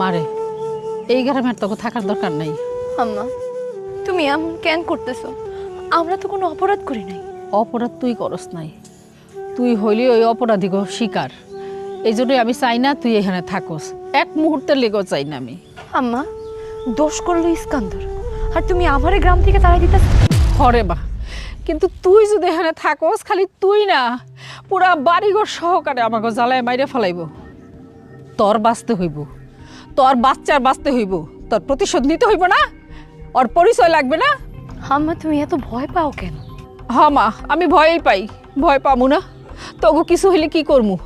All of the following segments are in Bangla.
মারে এই গ্রামে আর তোকে থাকার দরকার নাই। আম্মা তুমি এমন কেন করতেছো? আমরা তো কোনো অপরাধ করি নাই। অপরাধ তুই করস নাই, তুই হইলি ওই অপরাধী শিকার। এই জন্যই আমি চাই না তুই এখানে থাকস, এক মুহূর্তের লেগেও চাই না আমি। আম্মা দোষ করলো ইস্কান্দর, আর তুমি আমারে গ্রাম থেকে তাড়াই দিতেছ। হরে বা, কিন্তু তুই যদি এখানে থাকস, খালি তুই না পুরা বাড়িঘর সহকারে আমাকে জ্বালায় মাইরে ফেলাইব। তোর বাঁচতে হইব, তোর বাচ্চার বাঁচতে হইব, তোর প্রতিশোধ নিতে হইব না? ওর পরিচয় লাগবে না? আম্মা তুমি এত ভয় পাও কেন? হ্যাঁ মা, আমি ভয়ই পাই। ভয় পামু না? তবু কিছু হইলে কি করমু?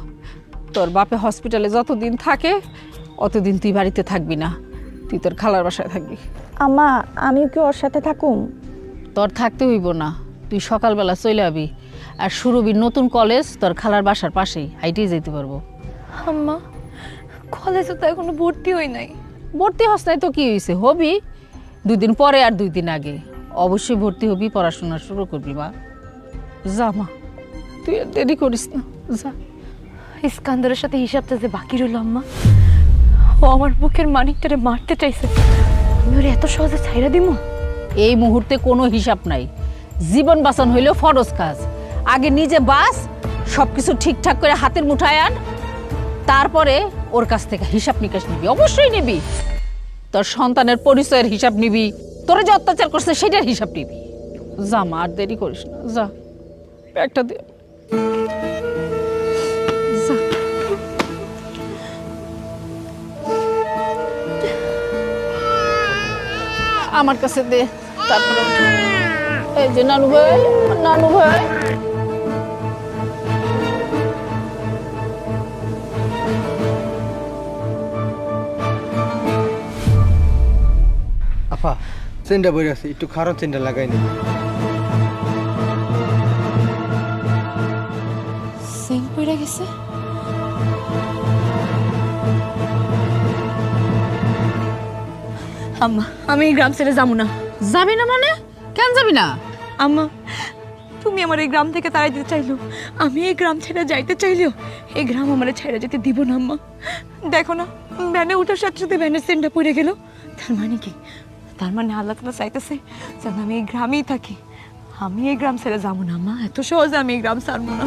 তোর বাপে হসপিটালে যতদিন থাকে অতদিন তুই বাড়িতে থাকবি না, তুই তোর খালার বাসায় থাকবি। আম্মা আমিও কি ওর সাথে থাকুম? তোর থাকতে হইব না, তুই সকালবেলা চলে যাবি। আর সুরভির নতুন কলেজ তোর খালার বাসার পাশেই, হাইটেই যেতে পারবো। আম্মা কলেজে তো এখনো ভর্তি হই নাই। ভর্তি হস নাই তো কি হয়েছে, হবি 2 দিন পরে আর 2 দিন আগে। অবশ্যই ভর্তি হবি, পড়াশোনা শুরু করবি। মা যা মা, তুই আর দেরি করিস না, যা। ইস্কান্দরের সাথে হিসাবটা যে বাকি রইল আম্মা, ও আমার বুকের মানিকটারে মারতে চাইছে, আমি ওরে এত সহজে ছাইরা দিমু? এই মুহূর্তে কোনো হিসাব নাই। জীবন বাঁচান হইলেও ফরজ কাজ। আগে নিজে বাঁচ, সবকিছু ঠিকঠাক করে হাতের মুঠায় আন, তারপরে ওর কাছ থেকে হিসাব নিকাশ নিবি। অবশ্যই নিবি, তোর সন্তানের পরিচয়ের হিসাব নিবি, তোরা যে অত্যাচার করছে সেটার হিসাব নিবি। যা মা, আর দেরি করিস না, যা। একটা দে, যা। আমার কাছে দে, তারপরে এই যে নানু ভাই, নানু ভাই। আপা চেনটা বই আছে, একটু খারাপ চেনটা লাগাই নি। সেন পড়ে গেছে। আম্মা আমি এই গ্রাম ছেড়ে যাবো না। যাবি না মানে? কেন যাবি না? আম্মা তুমি আমার এই গ্রাম থেকে তাড়াই দিতে চাইলো, আমি এই গ্রাম ছেড়ে যাইতে চাইলেও এই গ্রাম আমার ছেড়ে যেতে দিব না। আম্মা দেখো না, ভ্যানে উঠার সাথে সাথে ভ্যানের সেনটা পড়ে গেল। তার মানে কি? তার মানে আল্লাহ তাআলা চাইতেছে যেন আমি এই গ্রামেই থাকি। আমি এই গ্রাম ছেড়ে যাবো না আম্মা, এত সহজে আমি এই গ্রাম ছাড়বো না।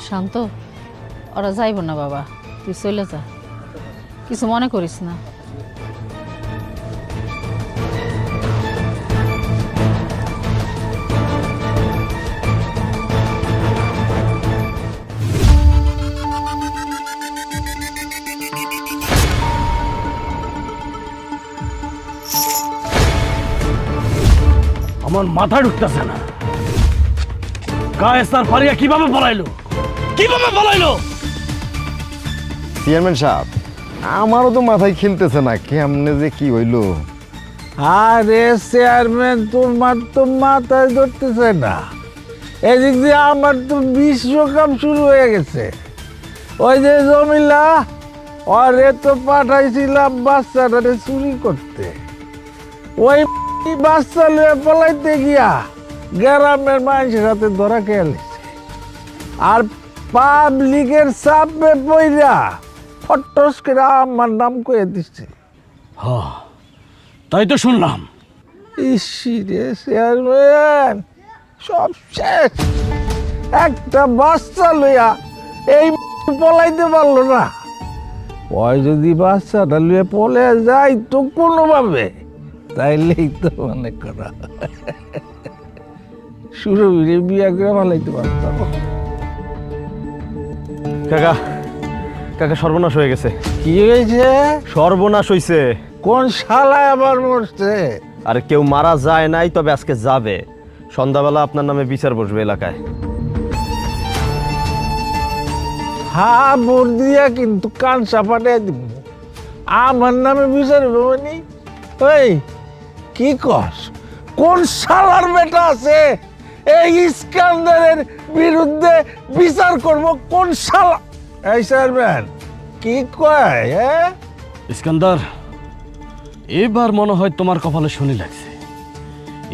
শান্ত, ওরা যাইব না বাবা, তুই চলে যা, কিছু মনে করিস না। আমার মাথা ঢুকতেছে না, কায়েসার পারিয়া কিভাবে পলাইলো? কিভাবে পলাইলো? চেয়ারম্যান সাহেব, আমারও তো মাথায় খেলতেছে না, কেমনে যে কি হইলো। আরে চেয়ারম্যান, তোমার তো মাথায় ধরতেছে না। এদিক দিয়ে আমার তো বিশ্বকাপ শুরু হয়ে গেছে। ওই যে জমিলা, ওরে তো পাঠাইছিলাম বাচ্চাটারে চুরি করতে। ওই বাচ্চা লয়ে পলাইতে গিয়া গ্রামের মানুষের হাতে ধরা খেয়ালিছে, আর পাবলিকের চাপে পইরা ফটস করে আমার নাম কয়ে দিচ্ছে। তাই তো শুনলাম। ইসিরে চেয়ারম্যান, সব শেষ। একটা বাচ্চা লইয়া এই পলাইতে পারলো না। ওই যদি বাচ্চাটা লইয়া পলে যায় তো কোনোভাবে, তাইলেই তো মনে করা সুরভিরে বিয়া করে পালাইতে পারতাম। কাকা, কাকা সর্বনাশ হয়ে গেছে। কি হয়েছে? সর্বনাশ হইছে। কোন শালায় আবার মরছে? আর কেউ মারা যায় নাই, তবে আজকে যাবে। সন্ধ্যাবেলা আপনার নামে বিচার বসবে এলাকায়। হ্যাঁ, ভোট দিয়া কিন্তু কান চাপাটাই দিব। আমার নামে বিচার মানে ওই কি কস? কোন শালার বেটা আছে এই ইস্কান্দারের বিরুদ্ধে বিচার করব? কোন শালা? এই চেয়ারম্যান কি কয়? ইস্কান্দার, এবার মনে হয় তোমার কপালে শনি লাগছে।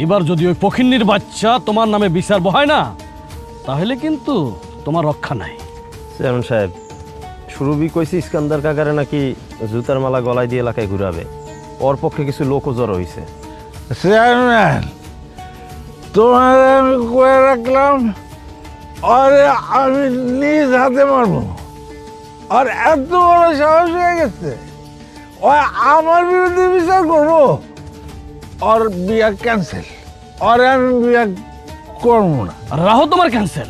এবার যদি ওই পখিন্নির বাচ্চা তোমার নামে বিচার বহায় না, তাহলে কিন্তু তোমার রক্ষা নাই। চেয়ারম্যান সাহেব, সুরভি কইছে ইস্কান্দার কাকারে নাকি জুতার মালা গলায় দিয়ে এলাকায় ঘুরাবে। ওর পক্ষে কিছু লোকও জড়ো হয়েছে। চেয়ারম্যান, তোমার আমি কয়ে রাখলাম, আরে আমি নিজ হাতে মারবো। আর এত বড় সাহস হয়ে গেছে, ও আমার বিরুদ্ধে বিচার করবো। ওর বিয়া ক্যান্সেল, আরে আমি বিয়া করবো না। আর রাহো তোমার ক্যান্সেল,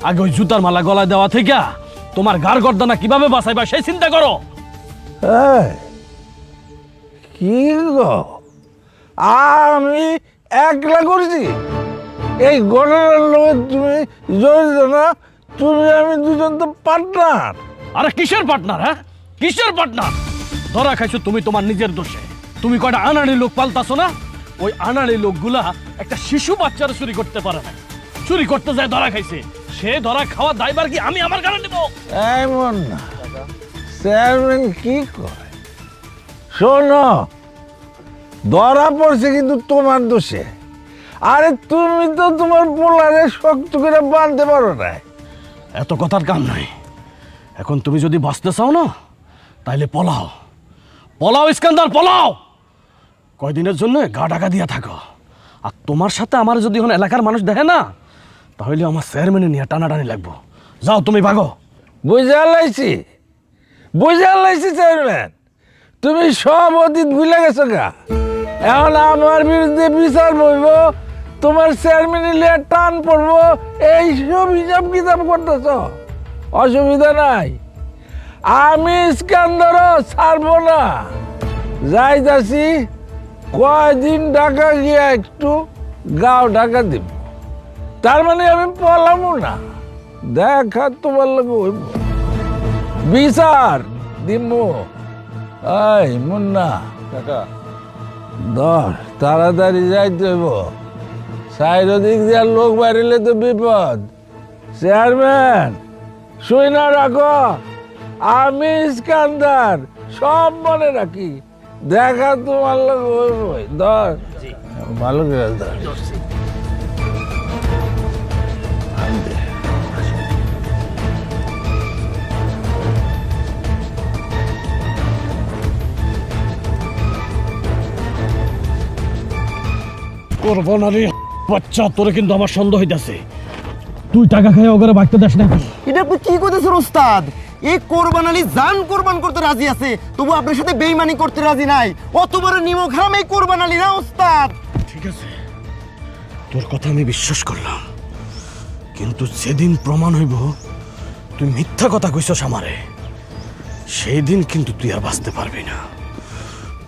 আগে ওই জুতার মালা গলায় দেওয়া থেকে তোমার গার গর্দানা কিভাবে বাঁচাইবা সেই চিন্তা করো। এই, কি গো, আমি একলা করছি এই ঘটনার লোক? তুমি জড়িত না? তুমি আমি দুজন তো পার্টনার। আরে কিসের পার্টনার? হ্যাঁ, কিসের পার্টনার? ধরা খাইছো তুমি তোমার নিজের দোষে। তুমি কয়টা আনাড়ি লোক পাল্টাছো না? ওই আনাড়ি লোকগুলা একটা শিশু বাচ্চারা চুরি করতে পারে না, চুরি করতে যায় ধরা খাইছে। সে ধরা খাওয়া দায়বার কি আমি আমার গাড়ি নেব? এমন না, চেয়ারম্যান কি কয়, শোনো, ধরা পড়ছে কিন্তু তোমার দোষে। আরে তুমি তো তোমার পোলারে শক্ত করে বাঁধতে পারো না। এত কথার কাম নাই। এখন তুমি যদি বাঁচতে চাও না, তাইলে পলাও, পলাও ইস্কান্দার, পলাও। কয়দিনের জন্য গা ঢাকা দিয়া থাকো। আর তোমার সাথে আমার যদি এখন এলাকার মানুষ দেখে না, তাহলে আমার চেয়ারম্যানে নিয়ে টানাটানি লাগবো। যাও তুমি ভাগো। বুঝা লাইছি চেয়ারম্যান, তুমি সব অতীত ভুলে গেছো গা। এখন আমার বিরুদ্ধে বিচার বইব, তোমার চেয়ারম্যান লিয়ে টান পড়বো, এই সব হিসাব কিতাব করতেছ। অসুবিধা নাই, আমি ইস্কান্দারও ছাড়বো না। যাইতাছি, কয়দিন ঢাকা গিয়া একটু গাও ঢাকা দিব, তার মানে আমি পলামো না। দেখা তোমার লোক হইব, বিচার দিমু। এই মুন্না কাকা, ধর, তাড়াতাড়ি যাইতে হইব, চারিদিক দিয়ে লোক বাড়িলে তো বিপদ। চেয়ারম্যান, শুই না রাখো, আমি ইস্কান্দার, সব মনে রাখি। দেখা তোমার লোক হইব। ধর, ভালো করে ধর। করবো না রে বাচ্চা, তোরে কিন্তু আমার সন্দেহ হইতাছে। তুই টাকা খাই ওগরে বাঁচতে দাস নাকি? এটা আপনি কি করতেছেন ওস্তাদ? এই কোরবান আলী জান কোরবান করতে রাজি আছে, তবু আপনার সাথে বেইমানি করতে রাজি নাই। অত বড় নিমক হারাম এই কোরবান আলী না ওস্তাদ। ঠিক আছে, তোর কথা আমি বিশ্বাস করলাম, কিন্তু যেদিন প্রমাণ হইব তুই মিথ্যা কথা কইছস আমারে, সেই দিন কিন্তু তুই আর বাঁচতে পারবি না।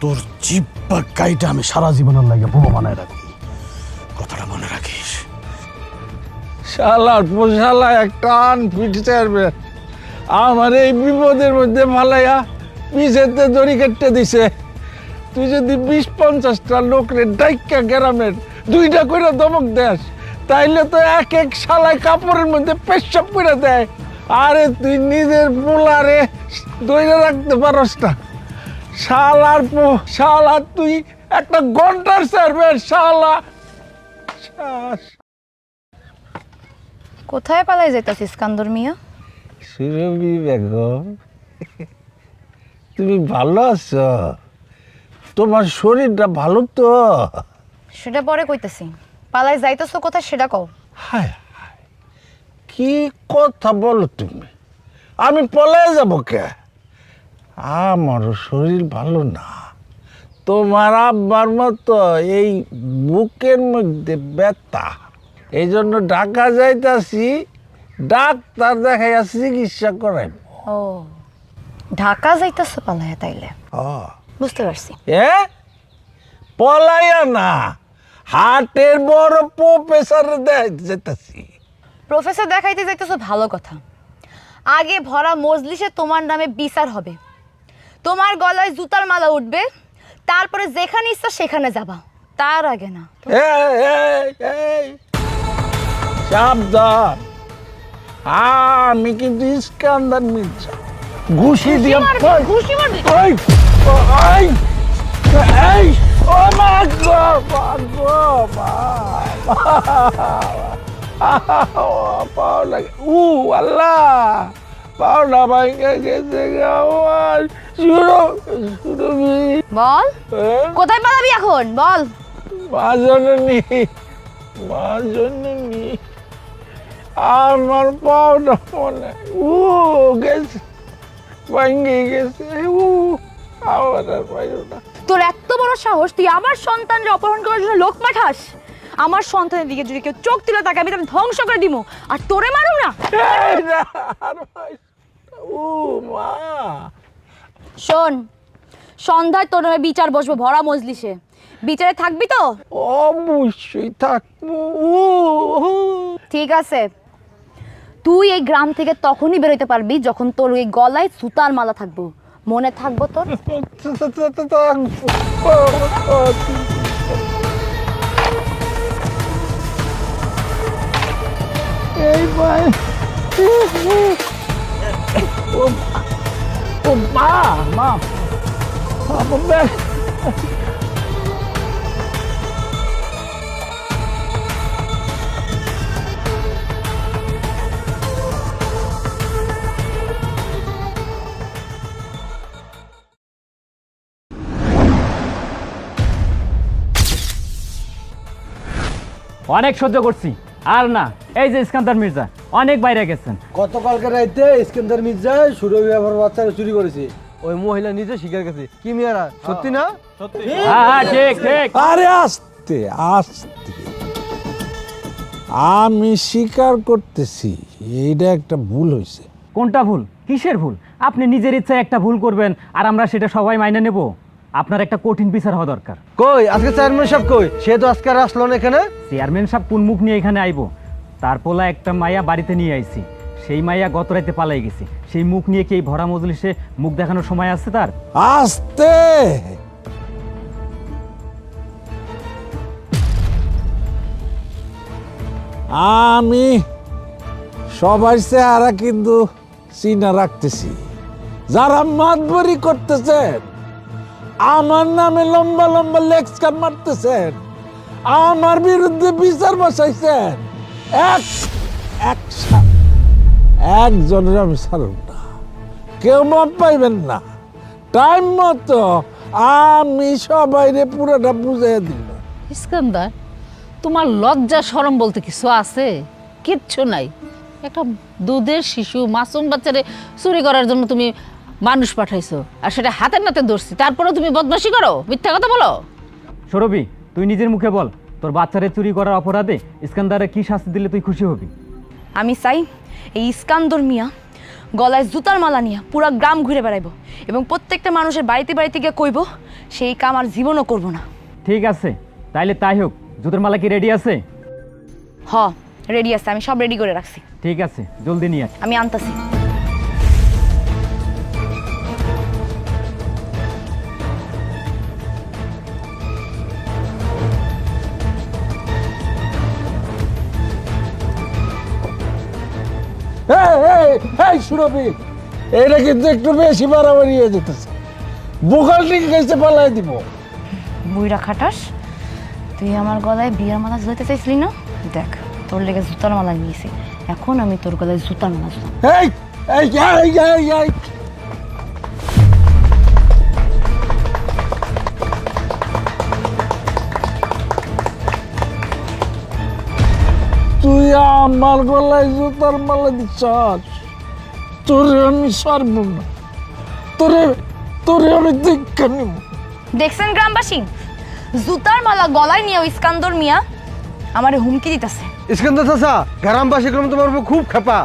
তোর জিব্বা কাইটা আমি সারা জীবনের লাগে বউ বানায় রাখবো, কথাটা মনে রাখিস। শালার পোশালা একটা আনফিট চেয়ারম্যান আমার এই বিপদের মধ্যে ফালাইয়া পিছেতে দড়ি কেটে দিছে। তুই যদি 20-50টা লোকরে ডাইকা গ্রামের 2টা করে দমক দেস, তাইলে তো এক এক শালায় কাপড়ের মধ্যে পেশাব করে দেয়। আরে তুই নিজের পোলারে দইরে রাখতে পারস না। শালা তুই একটা ঘন্টার চেয়ারম্যান, শালা। কোথায় পালাই যাইতাছিস ইস্কান্দর মিয়া? সুরভি বেগম, তুমি ভালো আছো? তোমার শরীরটা ভালো তো? সেটা পরে কইতাছি, পালাই যাইতাছো কোথায় সেটা কও। হায় হায়, কি কথা বলো তুমি? আমি পলায় যাব কে? আমারও শরীর ভালো না, তোমার আব্বার মতো এই বুকের মধ্যে ব্যথা, এই জন্য ঢাকা যাইতাছি, ডাক্তার দেখাইয়া চিকিৎসা করাইব। ও, ঢাকা যাইতাছো পালাইয়া তাইলে? বুঝতে পারছি। এ পলাইয়া না, হাটের বড় প্রফেসর যেতেছি। প্রফেসর দেখাইতে যাইতেছো ভালো কথা, আগে ভরা মজলিসে তোমার নামে বিচার হবে, তোমার গলায় জুতার মালা উঠবে, তারপরে যেখানে ইচ্ছা সেখানে যাবা, তার আগে না। সাবধান, আমি কিন্তু ইস্কান্দার মির্জা, ঘুষি দিয়া ঘুষি মারবি। এই ও মা গো, মা গো, মা, পাও লাগে, আল্লাহ, পাওনা ভাঙে গেছে আমার। সুরভি, বল কোথায় পালাবি এখন বল। মা জননী, মা জননী, আমার পাওনা মনে গেছে, ভাঙে গেছে, আমার আর পাইল না। তোর এত বড় সাহস, তুই আমার সন্তানকে অপহরণ করার জন্য লোক পাঠাস? আমার সন্তানের দিকে যদি কেউ চোখ তুলে তাকে আমি তাকে ধ্বংস করে দিব, আর তোরে মারুম না। মা, শোন, সন্ধ্যায় তোর নামে বিচার বসবো ভরা মজলিসে। বিচারে থাকবি তো? অবশ্যই থাকবো। ঠিক আছে, তুই এই গ্রাম থেকে তখনই বেরোতে পারবি যখন তোর ওই গলায় সুতার মালা থাকবো। মনে থাকবো তোর? এই ভাই, ও মা, মা, অনেক সহ্য করছি, আর না। এই যে ইস্কান্দার মির্জা অনেক বাইরে গেছেন। গতকালকে রাইতে ইস্কান্দার মির্জা সুরভি আমার বাচ্চারা চুরি করেছে। ওই মহিলা নিজে স্বীকার গেছে। কি মিয়ারা, সত্যি না? হ্যাঁ, ঠিক ঠিক। আরে আস্তে আস্তে, আমি স্বীকার করতেছি এইটা একটা ভুল হয়েছে। কোনটা ভুল? কিসের ভুল? আপনি নিজের ইচ্ছায় একটা ভুল করবেন আর আমরা সেটা সবাই মাইনে নেব? আপনার একটা কঠিন বিচার হওয়া দরকার। কই আজকে চেয়ারম্যান সাহেব কই? সে তো আজকে আর আসলো না এখানে। চেয়ারম্যান সাহেব কোন মুখ নিয়ে এখানে আইবো? তার পোলা একটা মাইয়া বাড়িতে নিয়ে আইছি, সেই মাইয়া গত রাতে পালাই গেছে। সেই মুখ নিয়ে কি এই ভরা মজলিসে মুখ দেখানোর সময় আছে তার? আস্তে, আমি সবার চেহারা কিন্তু চিনা রাখতেছি। যারা মাতবরি করতেছেন, আমার নামে লম্বা লম্বা লেকচার মারতেছেন, আমার বিরুদ্ধে বিচার বসাইছেন, একজনের আমি ছাড়ব না। কেউ মাপ পাইবেন না। টাইম মতো আমি সবাইরে পুরোটা বুঝাই দিব। ইস্কান্দার, তোমার লজ্জা শরম বলতে কিছু আছে? কিচ্ছু নাই। একটা দুধের শিশু মাসুম বাচ্চারে চুরি করার জন্য তুমি মানুষ পাঠাইছো, আর সেটা হাতের নাতে ধরছি, তারপরেও তুমি বদমাশি করো, মিথ্যা কথা বলো। সৌরভী, তুই নিজের মুখে বল, তোর বাচ্চারে চুরি করার অপরাধে ইস্কান্দারে কি শাস্তি দিলে তুই খুশি হবি? আমি চাই এই ইস্কান্দর মিয়া গলায় জুতার মালা নিয়ে পুরো গ্রাম ঘুরে বেড়াইব এবং প্রত্যেকটা মানুষের বাড়িতে বাড়িতে গিয়ে কইব সেই কাম আর জীবনও করব না। ঠিক আছে, তাইলে তাই হোক। জুতোর মালা কি রেডি আছে? হ, রেডি আছে, আমি সব রেডি করে রাখছি। ঠিক আছে, জলদি নিয়ে আয়। আমি আনতাছি। এই সুরভি, এটা কিন্তু একটু বেশি বাড়াবাড়ি হয়ে যেতেছে। বোকাল ঠিক গেছে, পালাই দিব। বুইরা খাটাস, তুই আমার গলায় বিয়ার মালা ঝুলাইতে চাইছিলি না? দেখ, তোর লেগে জুতার মালা নিয়েছি, এখন আমি তোর গলায় জুতার মালা ঝুলাম। এই এই এই এই এই, তুই আমার গলায় জুতার মালা দিচ্ছস? তোরে আমি ছাড়ব না, তোরে আমি দেখা নিব। দেখছেন গ্রামবাসী, জুতার মালা গলায় নিয়ে ইস্কান্দর মিয়া আমারে হুমকি দিতেছে। ইস্কান্দার চাচা, গ্রামবাসী গুলো তোমার উপর খুব খেপা।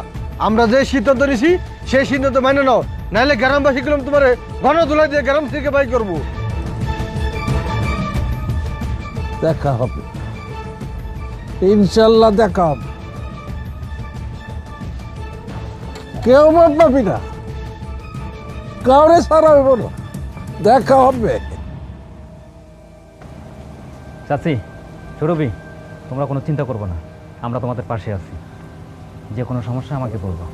আমরা যে সিদ্ধান্ত নিছি সেই সিদ্ধান্ত মেনে নাও, নাহলে গ্রামবাসী গুলো তোমার ঘন ধুলাই দিয়ে গ্রাম থেকে বাই করবো। দেখা হবে, ইনশাল্লাহ দেখা হবে। কেউ মাপ পাবি না, কাউরে ছাড়া হইব না, দেখা হবে। চাচি, সৌরভী, তোমরা কোনো চিন্তা করবো না, আমরা তোমাদের পাশে আছি। যে কোনো সমস্যা আমাকে বলবো।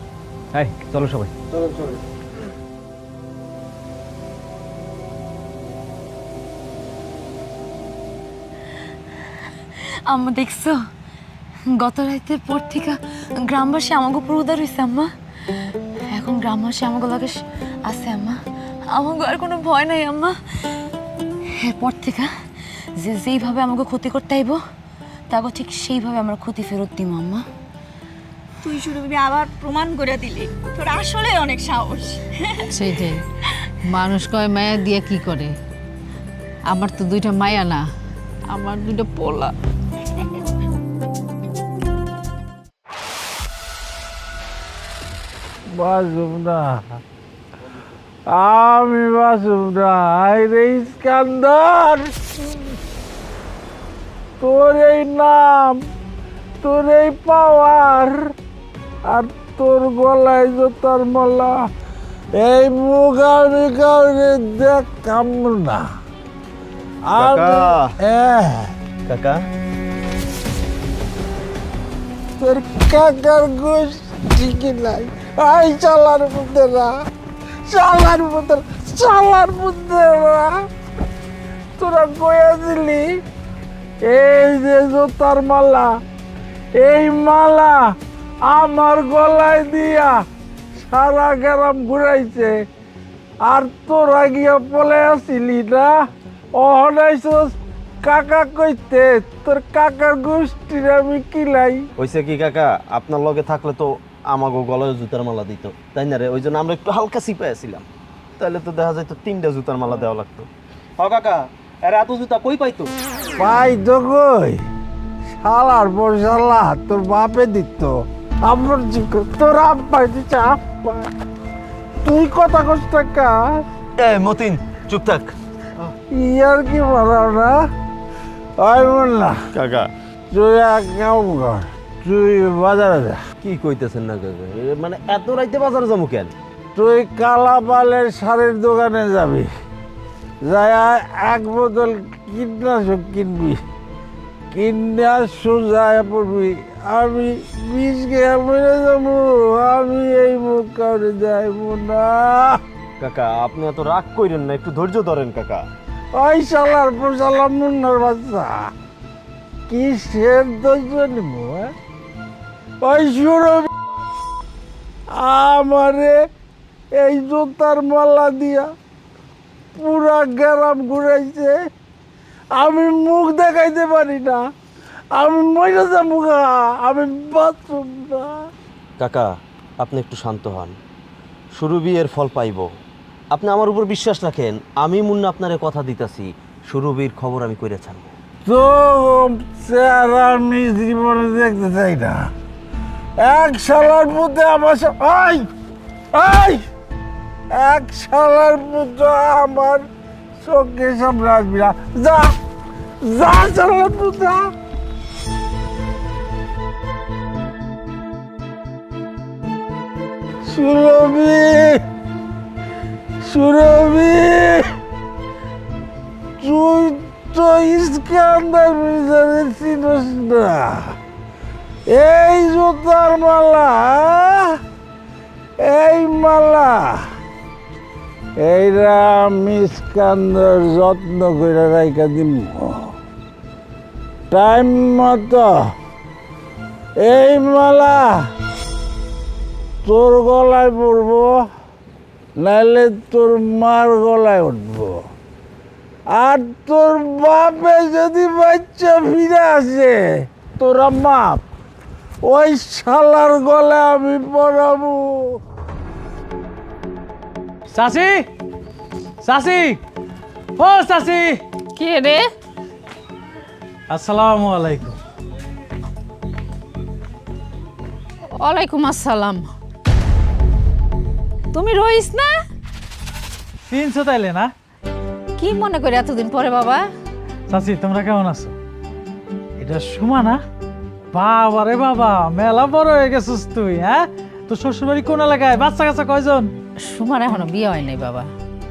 এই চলো সবাই। আম্মা দেখছো গত রাতের পর থেকে গ্রামবাসী আমাকে উপর উদার হয়েছে আম্মা। এখন গ্রামবাসী আমাকে লাগে আছে আম্মা, আমাকে আর কোনো ভয় নাই আম্মা। এরপর থেকে যে যেইভাবে আমাকে ক্ষতি করতে আইব তাকে ঠিক সেইভাবে আমরা ক্ষতি ফেরত দিব আম্মা। তুই শুরু আবার প্রমাণ করে দিলি তোর আসলে অনেক সাহস। সেইটাই, মানুষ কয় মায়া দিয়ে কি করে, আমার তো দুইটা মায়া না, আমার দুইটা পোলা। বাসুম না, আমি বাসুম না। আরে ইস্কান্দার, তোর এই নাম, তোর এই পাওয়ার, আর তোর গলায় জোতার মালা, এই মুখ আমি কাউরে দেখাম না। কাকা তোর কাকার গোষ্ঠী কি নাই? আই চালার মধ্যে চালার মধ্যে তোরা কয়া দিলি এই যে জোতার মালা, এই মালা আমার গলায় দিয়া সারা গ্রাম ঘুরাইছে, আর তোরা গিয়া পলে আসিলি না? অহনাইছস কাকা কইতে, তোর কাকার গোষ্ঠীর আমি কিলাই। হইছে কি কাকা, আপনার লগে থাকলে তো আমাকে গলায় জুতার মালা দিত, তাই না রে? ওই জন্য আমরা একটু হালকা সিপাইছিলাম, তাহলে তো দেখা যায় তো 3টা জুতার মালা দেওয়া লাগতো। হ্যাঁ কাকা, এর এত জুতা কই পাইতো? পাই তো কই, শালার পর শালা তোর বাপে দিত। আমার তোর আব্বাই দিচ্ছে, আব্বা তুই কথা কস টাকা। এ মতিন চুপ থাক। ইয়ার কি মারাও না? ওই বললা কাকা তুই এক কাম কর, তুই বাজারে যা। কি কইতেছেন না কাকা, মানে এত রাইতে বাজারে যাবো কেন? তুই কালাপালের শাড়ির দোকানে যাবি, যাই 1 বোতল কীটনাশক কিনবি, কিনা সোজা পড়বি। আমি 20 টাকা মরে যাবো, আমি এই মুখ কাউরে যাইব না। কাকা আপনি এত রাগ কইরেন না, একটু ধৈর্য ধরেন কাকা। ওই শালার পোশালা মুন্নার বাচ্চা, কিসের ধৈর্য নিব? ওই সুরভি আমারে এই জুতার মালা দিয়া পুরা গ্রাম ঘুরাইছে, আমি মুখ দেখাইতে পারি না, আমি মরে যাবো, আমি বাঁচব না। কাকা আপনি একটু শান্ত হন, সুরভি এর ফল পাইব। আপনি আমার উপর বিশ্বাস রাখেন, আমি মুন্না আপনারে কথা দিতেছি, সুরভির খবর আমি কইরা ছাড়বো। তো চেহারা আমি জীবনে দেখতে চাই না। এক শালার মধ্যে আমার এক শালার মধ্যে আমার চোখের সামনে আসবি না। যা যা শালার মধ্যে। সুরভি তুই তো ইস্কান্দার মির্জারে চিনস না। এই জুতার মালা, এই মালা এইরা আমি ইস্কান্দার যত্ন করে রাইখা দিব, টাইম মতো এই মালা তোর গলায় পড়বো, নাইলে তোর মার গলায় উঠবো। আর তোর বাপে যদি বাচ্চা ফিরে আসে, তোরা মাপ ওই শালার গলায় আমি পড়াবো। চাচি, চাচি, ও চাচি। কে রে? আসসালামু আলাইকুম। ওয়ালাইকুম আসসালাম। তুমি রইস না? চিনছো তাইলে না? কি মনে করে এতদিন পরে বাবা? চাচি তোমরা কেমন আছো? এটা সুমা না? বাবা রে বাবা, মেলা বড় হয়ে গেছিস তুই। হ্যাঁ, তো শ্বশুরবাড়ি কোন এলাকায়? বাচ্চা কাচ্চা কয়জন? সুমার এখনো বিয়ে হয় নাই বাবা।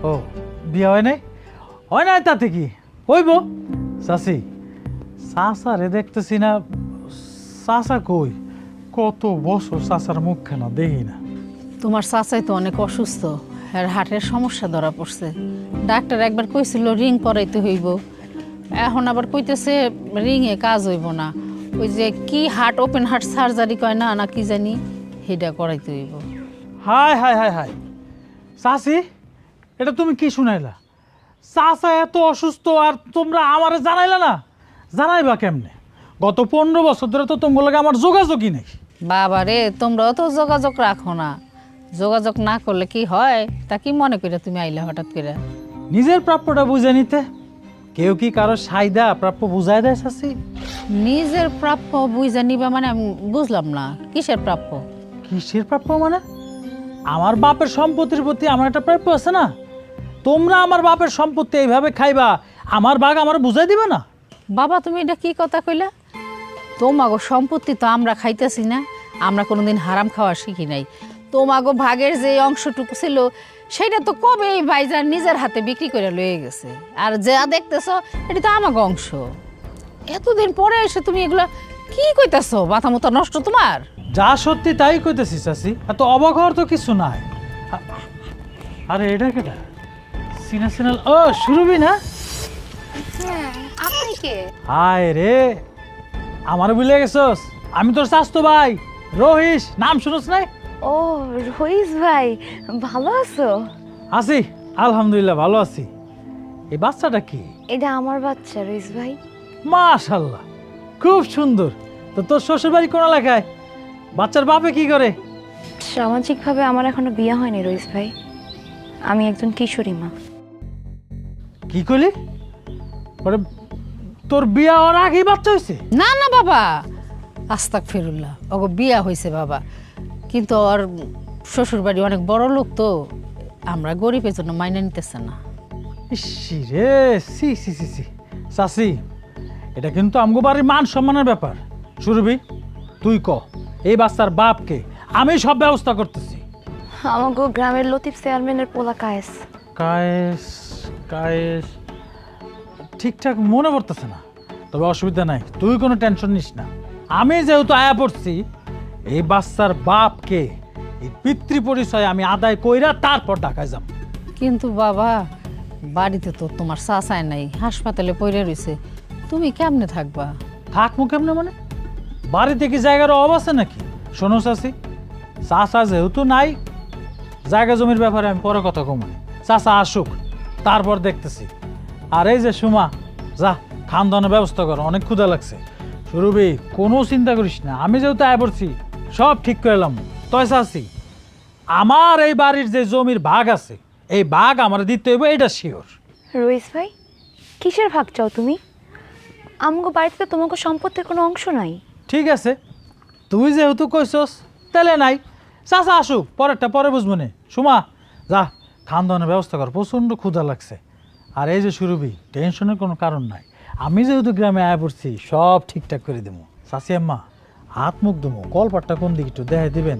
ও বিয়ে হয় নাই? হয় নাই তাতে কি হইব? চাচি চাচা রে দেখতেছি না, চাচা কই? কত বছর চাচার মুখখানা দেখি না। তোমার চাচাই তো অনেক অসুস্থ, আর হার্টের সমস্যা ধরা পড়ছে। ডাক্তার একবার কইছিল রিং পরাইতে হইব, এখন আবার কইতেছে রিংয়ে কাজ হইব না, ওই যে কি হার্ট ওপেন হার্ট সার্জারি কয় না না কি জানি সেটা করাইতে হইব। হায় হায় হায় হায় চাচি, এটা তুমি কি শুনাইলা? চাচা এত অসুস্থ আর তোমরা আমারে জানাইলা না? জানাইবা কেমনে? গত 15 বছর ধরে তো তোমার লগে আমার যোগাযোগই নেই। বাবা রে, তোমরাও তো যোগাযোগ রাখো না, যোগাযোগ না করলে কি হয় তা কি মনে করে তুমি আইলা হঠাৎ করে? নিজের প্রাপ্যটা বুঝে নিতে কেউ কি কারো সাইদা প্রাপ্য বুঝাই দেয় চাচি? নিজের প্রাপ্য বুঝা নিবা মানে আমি বুঝলাম না, কিসের প্রাপ্য? কিসের প্রাপ্য মানে? আমার বাপের সম্পত্তির প্রতি আমার একটা প্রাপ্য আছে না? তোমরা আমার বাপের সম্পত্তি এইভাবে খাইবা, আমার ভাগ আমার বুঝাই দিবে না? বাবা তুমি এটা কি কথা কইলা? তোমাগো সম্পত্তি তো আমরা খাইতেছি না, আমরা কোনোদিন হারাম খাওয়া শিখি নাই। তোমাগো ভাগের যে অংশটুকু ছিল সেটা তো কবেই ভাইজান নিজের হাতে বিক্রি করে লয়ে গেছে, আর যা দেখতেছ এটা তো আমাগো অংশ। এতদিন পরে এসে তুমি এগুলো কি কইতাছো? মাথা মুথা নষ্ট তোমার? যা সত্যি তাই কইতেছি চাচি, এত অবাক হওয়ার তো কিছু নাই। আরে এটা কেটা? সিনা সিনাল, ও সুরভি না? আপনি কে? হায় রে, আমার ভুলে গেছস? আমি তোর চাচতো ভাই রহিস, নাম শুনছ নাই? ও রহিস ভাই, ভালো আছো? আছি আলহামদুলিল্লাহ, ভালো আছি। এই বাচ্চাটা কি? এটা আমার বাচ্চা রহিস ভাই। মাশাআল্লাহ, খুব সুন্দর। তো তোর শ্বশুর বাড়ি কোন এলাকায়? বাচ্চার বাপে কি করে? সামাজিকভাবে আমার এখনো বিয়ে হয়নি রহিস ভাই, আমি একজন কিশোরী মা। কি কইলি? ওরে, তোর বিয়া হওয়ার আগেই বাচ্চা হয়েছে? না না বাবা, আস্তাগফিরুল্লাহ, ওগো বিয়া হয়েছে বাবা, কিন্তু ওর শ্বশুর বাড়ি অনেক বড় লোক তো, আমরা গরিবের জন্য মাইনে নিতেছে না। ইসি রে, সি সি সি সি চাচি, এটা কিন্তু আমগো বাড়ির মান সম্মানের ব্যাপার। সুরভি, তুই ক এই বাচ্চার বাপকে? আমি সব ব্যবস্থা করতেছি। আমাগো গ্রামের লতিফ চেয়ারম্যানের পোলা কায়েস। কায়েস কায়েস ঠিকঠাক মনে পড়তেছে না, তবে অসুবিধা নাই, তুই কোনো টেনশন নিস না। আমি যেহেতু আয়া পড়ছি, এই বাচ্চার বাপকে এই পিতৃ পরিচয় আমি আদায় কইরা তারপর ঢাকায় যাব। কিন্তু বাবা, বাড়িতে তো তোমার চাচাই নাই, হাসপাতালে পড়ে রয়েছে, তুমি কেমনে থাকবা? থাকবো কেমনে মানে? বাড়িতে কি জায়গার অভাব আছে নাকি? শোনো চাচি, চাচা যেহেতু নাই, জায়গা জমির ব্যাপারে আমি পরে কথা কম। চাচা আসুক, তারপর দেখতেছি। আর এই যে সুমা, যা খান দানের ব্যবস্থা করো, অনেক ক্ষুধা লাগছে। সুরভি, কোনো চিন্তা করিস না, আমি যেহেতু আয় পড়ছি সব ঠিক করে এলাম। তয় চাচি, আমার এই বাড়ির যে জমির ভাগ আছে, এই ভাগ আমার দিতে হইব, এটা শিওর। রহিস ভাই, কিসের ভাগ চাও তুমি? আমগো বাড়িতে তো তোমাকে সম্পত্তির কোনো অংশ নাই। ঠিক আছে, তুই যেহেতু কইছস তাহলে নাই। চাচা আসুক, পরেরটা পরে বুঝবো নে। সুমা, যা খান দানের ব্যবস্থা কর, প্রচণ্ড ক্ষুধা লাগছে। আর এই যে সুরভি, টেনশনের কোনো কারণ নাই, আমি যেহেতু গ্রামে আয়া পড়ছি সব ঠিকঠাক করে দেবো। চাচি আম্মা, হাত মুখ দেবো, কলপাটটা কোন দিকে একটু দেখাই দিবেন?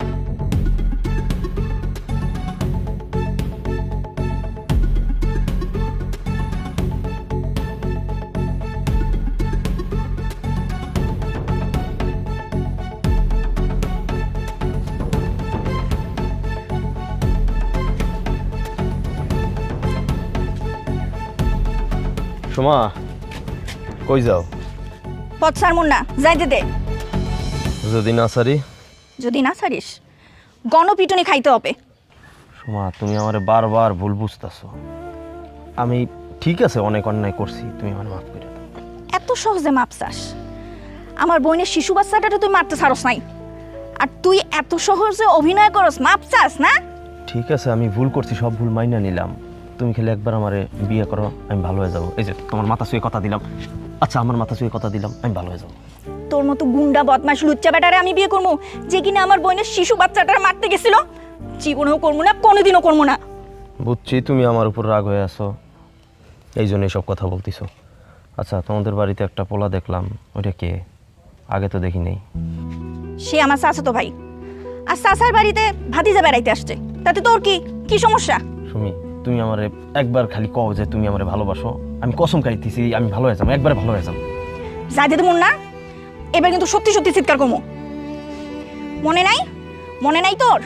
সোমা, কই যাও? পথ ছাড়মুন না, যাইতে দে। যদি না সারি? যদি না ছাড়িস গণপিটুনি খাইতে হবে। সোমা, তুমি আমারে বারবার ভুল বুঝতেছো। আমি ঠিক আছে অনেক অন্যায় করছি, তুমি আমার মাফ করে দাও। এত সহজে মাপ চাস? আমার বোনের শিশু বাচ্চাটা তুই মারতে ছাড়স নাই, আর তুই এত সহজে অভিনয় করস মাপ চাস না? ঠিক আছে, আমি ভুল করছি, সব ভুল মাইনা নিলাম। তুমি খেলে একবার আমারে বিয়ে করো, আমি ভালো হয়ে যাবো। এই যে তোমার মাথা ছুঁয়ে কথা দিলাম। আচ্ছা, আমার মাথা ছুঁয়ে কথা দিলাম, আমি ভালো হয়ে যাবো। তোর মতো গুন্ডা বদমাশ লুচ্চা বেটারে আমি বিয়ে করবো, যে কিনা আমার বোনের শিশু বাচ্চাটার মারতে গেছিল? জীবনেও করবো না, কোনোদিনও করবো না। বুঝছি তুমি আমার উপর রাগ হয়ে আছো, এই জন্য সব কথা বলতেছো। আচ্ছা, তোমাদের বাড়িতে একটা পোলা দেখলাম, ওইটা কে? আগে তো দেখি নেই। সে আমার চাচাতো ভাই, আর চাচার বাড়িতে ভাতিজা বেড়াইতে আসছে, তাতে তোর কি কি সমস্যা? সুমি, তুমি আমারে একবার খালি কও যে তুমি আমারে ভালোবাসো, আমি কসম খাইতেছি আমি ভালো হয়ে যাবো, একবারে ভালো হয়ে যাবো। যাইতে মন না, এবার কিন্তু সত্যি সত্যি চিৎকার করবো। মনে নাই? মনে নাই তোর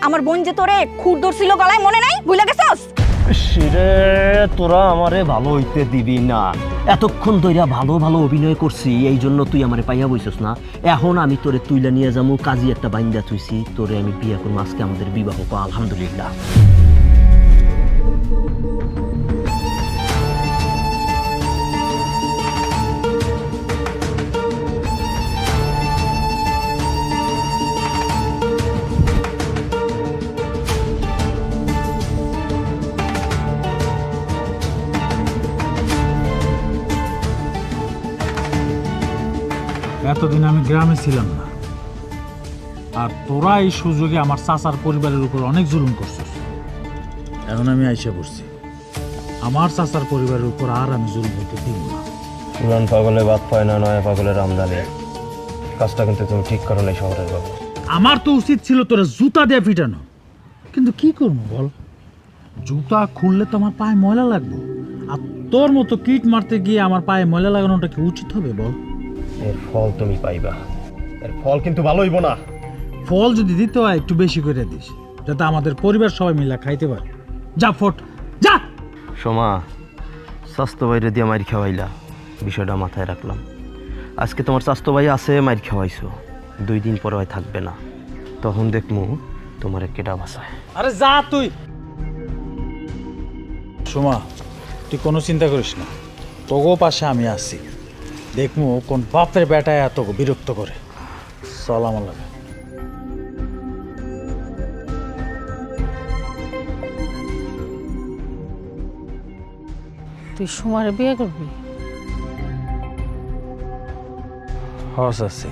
আমার বোন যে তোরে খুর ধরছিল গলায়, মনে নাই? ভুলে গেছস? সেরে তোরা আমারে ভালো হইতে দিবি না। এতক্ষণ ধইরা ভালো ভালো অভিনয় করছি, এই জন্য তুই আমারে পাইয়া বইছস না। এখন আমি তোরে তুইলা নিয়ে যাবো, কাজী একটা বাইন্দা থুইছি, তোরে আমি বিয়া করবো। আজকে আমাদের বিবাহ, আলহামদুলিল্লাহ। এতদিন আমি গ্রামে ছিলাম না, আর তোরা এই সুযোগে আমার চাচার পরিবারের উপর অনেক জুলুম করছিস। এখন আমি আইসা পড়ছি, আমার চাচার পরিবারের উপর আর আমি জুলুম হতে দিব না। পুরান পাগলে বাদ পায় না, নয়া পাগলের আমদানি। কাজটা কিন্তু তুমি ঠিক করো নাই শহরের বাবু। আমার তো উচিত ছিল তোরা জুতা দিয়ে পিটানো, কিন্তু কি করবো বল, জুতা খুললে তো আমার পায়ে ময়লা লাগবে, আর তোর মতো কিট মারতে গিয়ে আমার পায়ে ময়লা লাগানোটা কি উচিত হবে বল? এর ফল তুমি পাইবা, এর ফল কিন্তু ভালো হইব না। ফল যদি দিতে হয় একটু বেশি করে দিস, যাতে আমাদের পরিবার সবাই মিলে খাইতে পারে। যা ফট যা। সোমা, স্বাস্থ্য বাইরে দিয়ে মাইর খাওয়াইলা, বিষয়টা মাথায় রাখলাম। আজকে তোমার স্বাস্থ্য ভাই আছে, মাইর খাওয়াইছো, 2 দিন পরে হয় থাকবে না, তখন দেখমু তোমার কেডা বাসায়। আরে যা তুই। সোমা, তুই কোনো চিন্তা করিস না, তোগো পাশে আমি আছি। দেখমু কোন বাপের বেটায় এত বিরক্ত করে। সালাম আলাইকুম। তুই সুমারে বিয়ে করবি? হস আছে,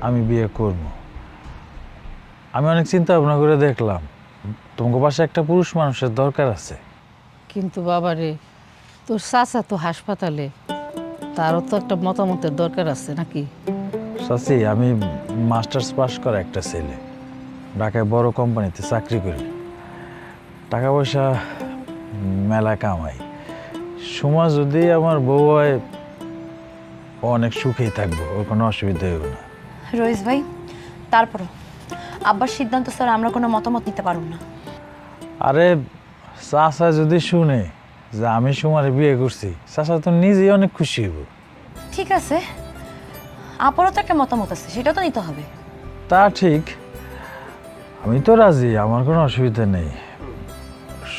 আমি বিয়ে করব। আমি অনেক চিন্তা ভাবনা করে দেখলাম তোমার পাশে একটা পুরুষ মানুষের দরকার আছে। কিন্তু বাবারে, তোর চাচা তো হাসপাতালে, তারও তো একটা মতামতের দরকার আছে নাকি? চাচি, আমি মাস্টার্স পাস করা একটা ছেলে, ঢাকায় বড় কোম্পানিতে চাকরি করি, টাকা পয়সা মেলা কামাই। সময় যদি আমার বউ হয়, অনেক সুখেই থাকবো, ওর কোনো অসুবিধা হইব না। রইস ভাই, তারপরও আব্বার সিদ্ধান্ত স্যার আমরা কোনো মতামত নিতে পারব না। আরে চাচা যদি শুনে যে আমি সুমারে বিয়ে করছি, চাচা তো নিজেই অনেক খুশি হইব। ঠিক আছে, আপারও তো একটা মতামত আছে, সেটা তো নিতে হবে। তা ঠিক, আমি তো রাজি, আমার কোনো অসুবিধা নেই।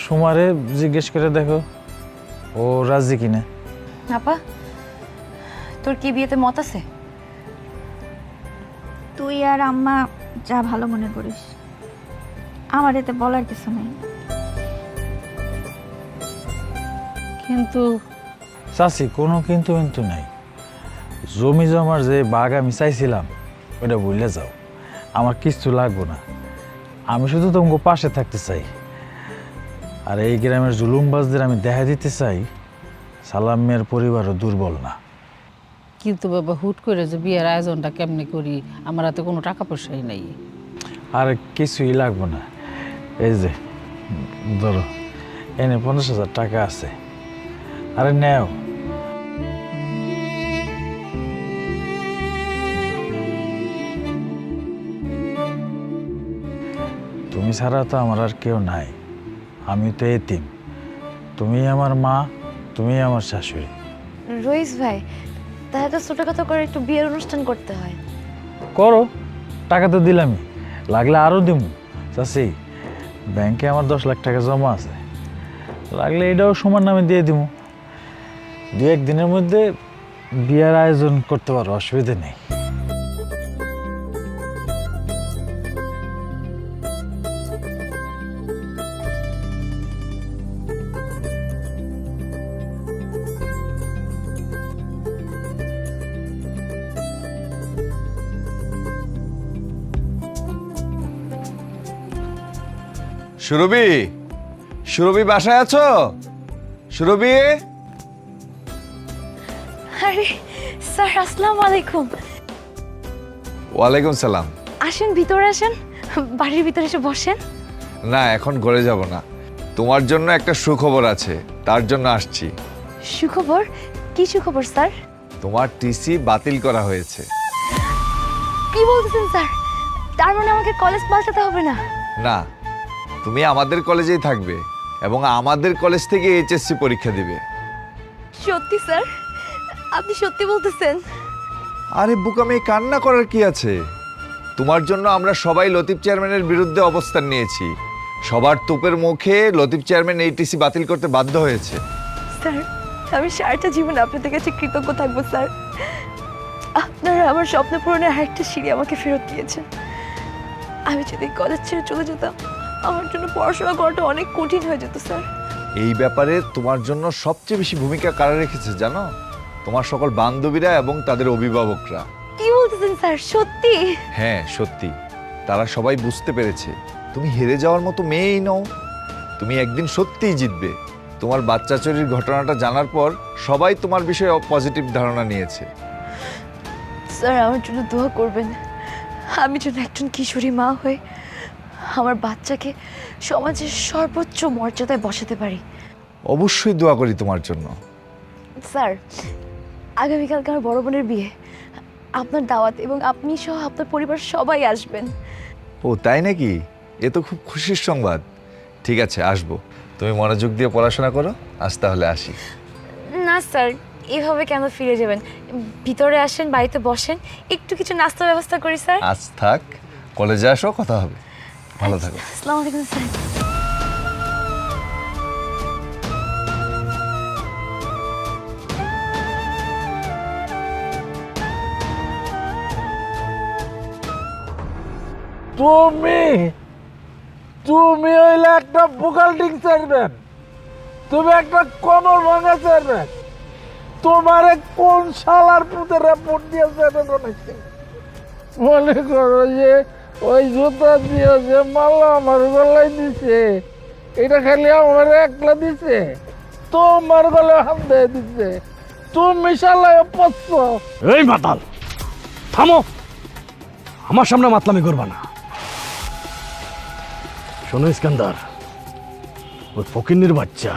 সুমারে জিজ্ঞেস করে দেখো ও রাজি কিনা। আপা, তোর কি বিয়েতে মত আছে? তুই আর আম্মা যা ভালো মনে করিস, আমার এতে বলার কিছু নেই। কিন্তু চাচি, কোনো কিন্তু কিন্তু নাই। জমি জমার যে বাঘ আমি চাইছিলাম, ওটা ভুলে যাও, আমার কিচ্ছু লাগবো না। আমি শুধু তোমাকে পাশে থাকতে চাই, আর এই গ্রামের জুলুমবাজদের আমি দেখা দিতে চাই সালাম মিয়ার পরিবারও দুর্বল না। কিন্তু বাবা, হুট করে যে বিয়ের আয়োজনটা কেমনে করি, আমার হাতে কোনো টাকা পয়সাই নাই। আর কিছুই লাগবো না, এই যে ধরো এনে 50,000 টাকা আছে, আরে নেও। তুমি ছাড়া তো আমার আর কেউ নাই, আমি তো এতিম। তুমি আমার মা, তুমি আমার শাশুড়ি। রইস ভাই, তাহলে তো ছোটখাটো করে একটু বিয়ের অনুষ্ঠান করতে হয়। করো, টাকা তো দিলামই, লাগলে আরও দিব। চাচি, ব্যাংকে আমার 10 লাখ টাকা জমা আছে, লাগলে এটাও সমান নামে দিয়ে দিব। 2-1 দিনের মধ্যে বিয়ের আয়োজন করতে পারো, অসুবিধা নেই। সুরভি, সুরভি বাসায় আছো? সুরভি। আরে স্যার, আসসালামু আলাইকুম। ওয়ালাইকুম সালাম। আসেন, ভিতরে আসেন, বাড়ির ভিতরে এসে বসেন। না, এখন ঘরে যাব না, তোমার জন্য একটা সুখবর আছে, তার জন্য আসছি। সুখবর? কি সুখবর স্যার? তোমার টিসি বাতিল করা হয়েছে। কি বলতেছেন স্যার? তার মানে আমাকে কলেজ পাল্টাতে হবে না? না, তুমি আমাদের কলেজেই থাকবে এবং আমাদের কলেজ থেকে এইচএসসি পরীক্ষা দিবে। সত্যি স্যার? আপনি সত্যি বলতেছেন? আরে বোকামে, কান্না করার কি আছে? তোমার জন্য আমরা সবাই লতিফ চেয়ারম্যানের বিরুদ্ধে অবস্থান নিয়েছি। সবার তোপের মুখে লতিফ চেয়ারম্যান এইটিসি বাতিল করতে বাধ্য হয়েছে। স্যার, আমি সারাটা জীবন আপনাদের কাছে কৃতজ্ঞ থাকবো স্যার। আপনারা আমার স্বপ্ন পূরণের আরেকটা সিঁড়ি আমাকে ফেরত দিয়েছেন। আমি যদি কলেজ ছেড়ে চলে যেতাম, আমার জন্য পড়াশোনা করাটা অনেক কঠিন হয়ে যেত স্যার। এই ব্যাপারে তোমার জন্য সবচেয়ে বেশি ভূমিকা কারা রেখেছে জানো? তোমার সকল বান্ধবীরা এবং তাদের অভিভাবকরা। কি বলতেছেন স্যার? সত্যি? হ্যাঁ সত্যি। তারা সবাই বুঝতে পেরেছে তুমি হেরে যাওয়ার মতো মেয়েই নও। তুমি একদিন সত্যিই জিতবে। তোমার বাচ্চা চুরির ঘটনাটা জানার পর সবাই তোমার বিষয়ে পজিটিভ ধারণা নিয়েছে। স্যার, আমার জন্য দোয়া করবেন। আমি যেন একজন কিশোরী মা হয়ে আমার বাচ্চাকে সমাজের সর্বোচ্চ মর্যাদায় বসাতে পারি। অবশ্যই দোয়া করি তোমার জন্য। স্যার, আগামীকালকে আমার বড় বোনের বিয়ে, আপনার দাওয়াত এবং আপনি সহ আপনার পরিবার সবাই আসবেন। ও তাই নাকি? এ তো খুব খুশির সংবাদ। ঠিক আছে, আসবো। তুমি মনোযোগ দিয়ে পড়াশোনা করো। আজ তাহলে আসি। না স্যার, এভাবে কেন ফিরে যাবেন? ভিতরে আসেন, বাড়িতে বসেন, একটু কিছু নাস্তার ব্যবস্থা করি স্যার। আজ থাক, কলেজে আসো, কথা হবে। ভালো থাকো। আসসালামু আলাইকুম স্যার। তুমি তুমি হইলে একটা বুকাল্টিং চেয়ারম্যান, তুমি একটা কমর ভাঙা চেয়ারম্যান। তোমারে কোন শালার পুতে রিপোর্ট দিয়েছে এটা জানাইছে? মনে করো যে ওই জুতা দিয়ে যে মালা আমার গলায় দিছে, এটা খালি আমার একলা দিছে, তোমার গলায় হাত দিয়ে দিছে। তুমি শালায় পড়ছ। এই মাতাল, থামো। আমার সামনে মাতলামি করবা না। শোনো ইস্কান্দার, ওই ফকিন্নির বাচ্চা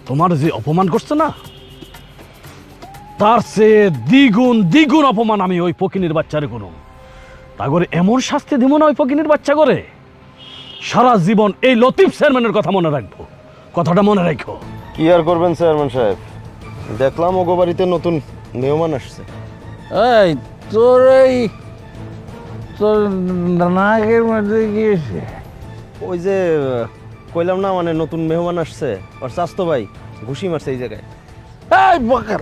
তোমার যে অপমান করছে না, তার চেয়ে দ্বিগুণ দ্বিগুণ অপমান আমি ওই ফকিন্নির বাচ্চারে করুম। তা করে এমন শাস্তি দিব না ওই ফকিন্নির বাচ্চা করে, সারা জীবন এই লতিফ চেয়ারম্যানের কথা মনে রাখবো। কথাটা মনে রাখো। কি আর করবেন চেয়ারম্যান সাহেব, দেখলাম ওগো বাড়িতে নতুন মেহমান আসছে। এই তোর তোর নাকের মধ্যে গিয়েছে? ওই যে কইলাম না, মানে নতুন মেহমান আসছে, ওর স্বাস্থ্য ভাই ঘুষি মারছে এই জায়গায়। এই বকার,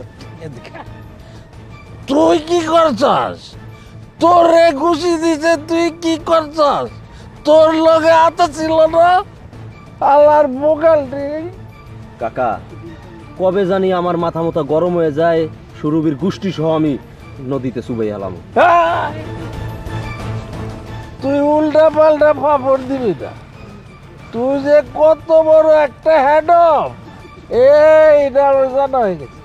তুই কি করছস? তোরে ঘুষি দিছে, তুই কি করছস? তোর লগে আতা ছিল না? আল্লাহর বোকালটি। কাকা, কবে জানি আমার মাথা মতো গরম হয়ে যায়, সুরবির গোষ্ঠী সহ আমি নদীতে চুবাই এলাম। তুই উল্টা পাল্টা ফাপড় দিবি না। তুই যে কত বড় একটা হেড অফ, এইটা আমার জানা হয়ে গেছে।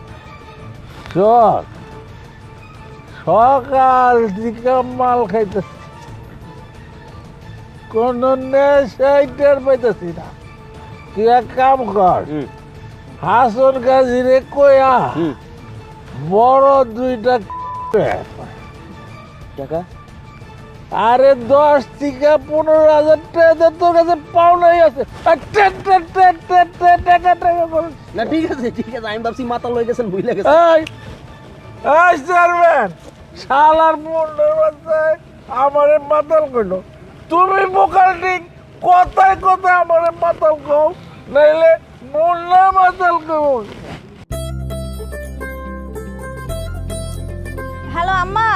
চল, সকাল থেকে মাল খাইতেছি, কোন নেশাই টের পাইতেছি না। তুই এক কাম কর, হাসন গাজিরে কয়া বড় দুইটা টাকা, আরে 10 থেকে 15,000 টাকা তোর কাছে পাওনাই আছে। না ঠিক আছে ঠিক আছে, আমি ভাবছি মাতাল হয়ে গেছেন, ভুলে গেছেন। এই চেয়ারম্যান, শালার মুন্ডের মাথায় আমারে মাতাল কইলো। তুমি বোকালটি কথায় কথায় আমারে মাতাল কও, নাইলে মুন্ডা মাতাল কও। হ্যালো আম্মা,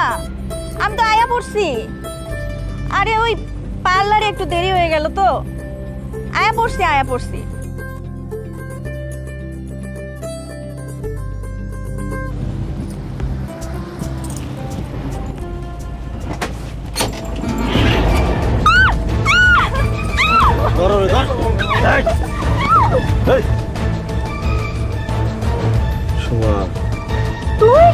আমি তো আয়া পড়ছি। আরে ওই পার্লারে একটু দেরি হয়ে গেল তো, আয়া পড়ছি। তুই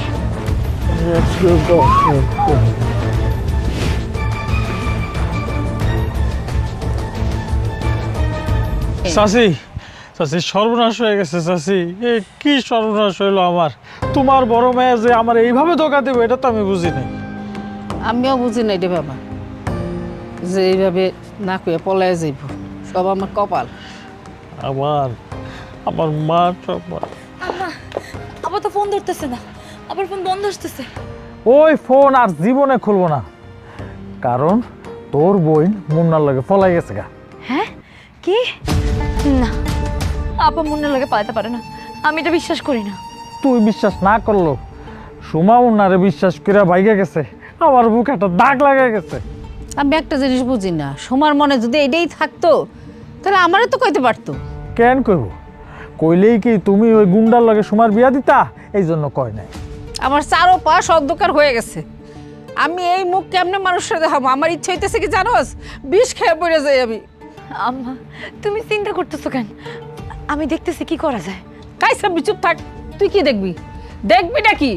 চাচি, চাচি সর্বনাশ হয়ে গেছে চাচি। এ কি সর্বনাশ হইলো আমার? তোমার বড় মেয়ে যে আমার এইভাবে ধোকা দেবো এটা তো আমি বুঝিনি। আমিও বুঝি নাই রে বাবা, যে এইভাবে না কয়ে পলায় যাইব। সব আমার কপাল। আমার মা সব আবার তো ফোন ধরতেছে না, আবার ফোন বন্ধ আসতেছে। ওই ফোন আর জীবনে খুলবো না, কারণ তোর বোন মুন্নার লগে পলাই গেছে গা। হ্যাঁ কি? না, আপা মুন্নার লাগে পালাতে পারে না, আমি এটা বিশ্বাস করি না। তুই বিশ্বাস না করলো সুমা মুন্নারে বিশ্বাস করে বাইকে গেছে, আমার বুকে একটা দাগ লাগা গেছে। আমি একটা জিনিস বুঝি না, সোমার মনে যদি এটাই থাকতো তাহলে আমারও তো কইতে পারতো। কেন কইব? কইলেই কি তুমি ওই গুন্ডার লগে সুমার বিয়া দিতা? এই জন্য কয় নাই। আমার চারো পাশ অন্ধকার হয়ে গেছে, আমি এই মুখ কেমনে মানুষের দেখাবো? আমার ইচ্ছা হইতেছে কি জানোস, বিষ খেয়ে পড়ে যাই আমি। আম্মা তুমি চিন্তা করতেছো কেন? আমি দেখতেছি কি করা যায়। কাইসা চুপ থাক, তুই কি দেখবি? দেখবি নাকি?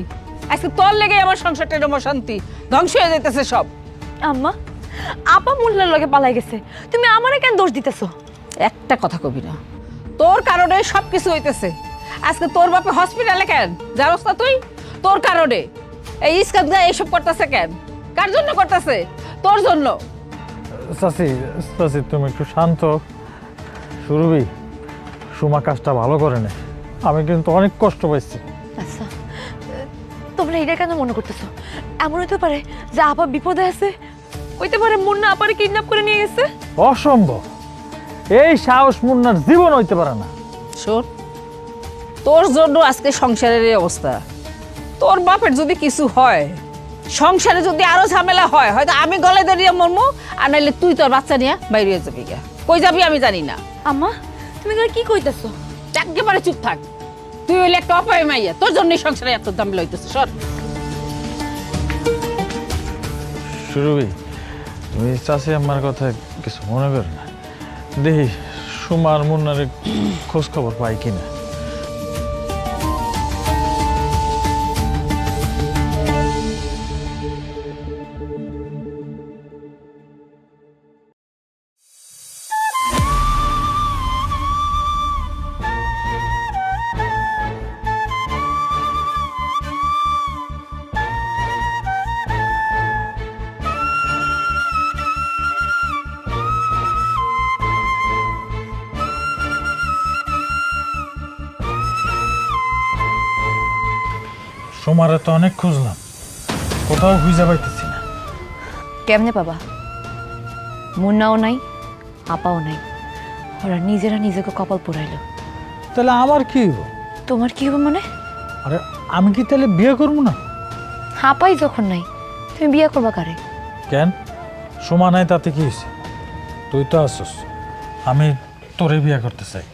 আজকে তোর লেগে আমার সংসারটা এরকম শান্তি ধ্বংস হয়ে যাইতেছে সব। আম্মা, আপা মুন্নার লগে পালাই গেছে, তুমি আমারে কেন দোষ দিতেছো? একটা কথা কবি না, তোর কারণে সব কিছু হইতেছে। আজকে তোর বাপে হসপিটালে কেন জানোস না তুই? তোর কারণে এই ইসকাত এইসব করতেছে কেন? কার জন্য করতেছে? তোর জন্য। চাচি চাচি তুমি একটু শান্ত। সুরভি, সুমা কাজটা ভালো করে নেই, আমি কিন্তু অনেক কষ্ট পাইছি। আচ্ছা, তোমরা এটা কেন মনে করতেছো? এমন হতে পারে যে আপা বিপদে আছে, হইতে পারে মুন্না আপারে কিডন্যাপ করে নিয়ে গেছে। অসম্ভব, এই সাহস মুন্নার জীবন হইতে পারে না। শোন, তোর জন্য আজকে সংসারের এই অবস্থা। তোর বাপের যদি কিছু হয়, সংসারে যদি আরো ঝামেলা হয়, হয়তো আমি গলায় দাঁড়িয়ে মরমু, আর নাইলে তুই তোর বাচ্চা নিয়ে বাইরে যাবি। কই যাবি আমি জানি না। আম্মা, তুমি কি কইতেছো? একেবারে চুপ থাক, তুই হইলে একটা অপায় মাইয়া, তোর জন্যই সংসারে এত ঝামেলা হইতেছে। সর। সুরভি, তুমি চাচি আমার কথা কিছু মনে করো না, দেখি সুমার মুন্নারে খোঁজ খবর পাই কিনা। সোমারে তো অনেক খুঁজলাম, কোথাও খুঁজে পাইতেছি না। কেমনে বাবা? মুন্নাও নাই, আপাও নাই, ওরা নিজেরা নিজেকে কপাল পোড়াইলো। তাহলে আমার কি হইব? তোমার কি হবে মানে? আরে আমি কি তাহলে বিয়ে করবো না? আপাই যখন নাই, তুমি বিয়ে করবা কারে? কেন, সোমা নাই তাতে কি হয়েছে? তুই তো আসছিস, আমি তোরে বিয়ে করতে চাই,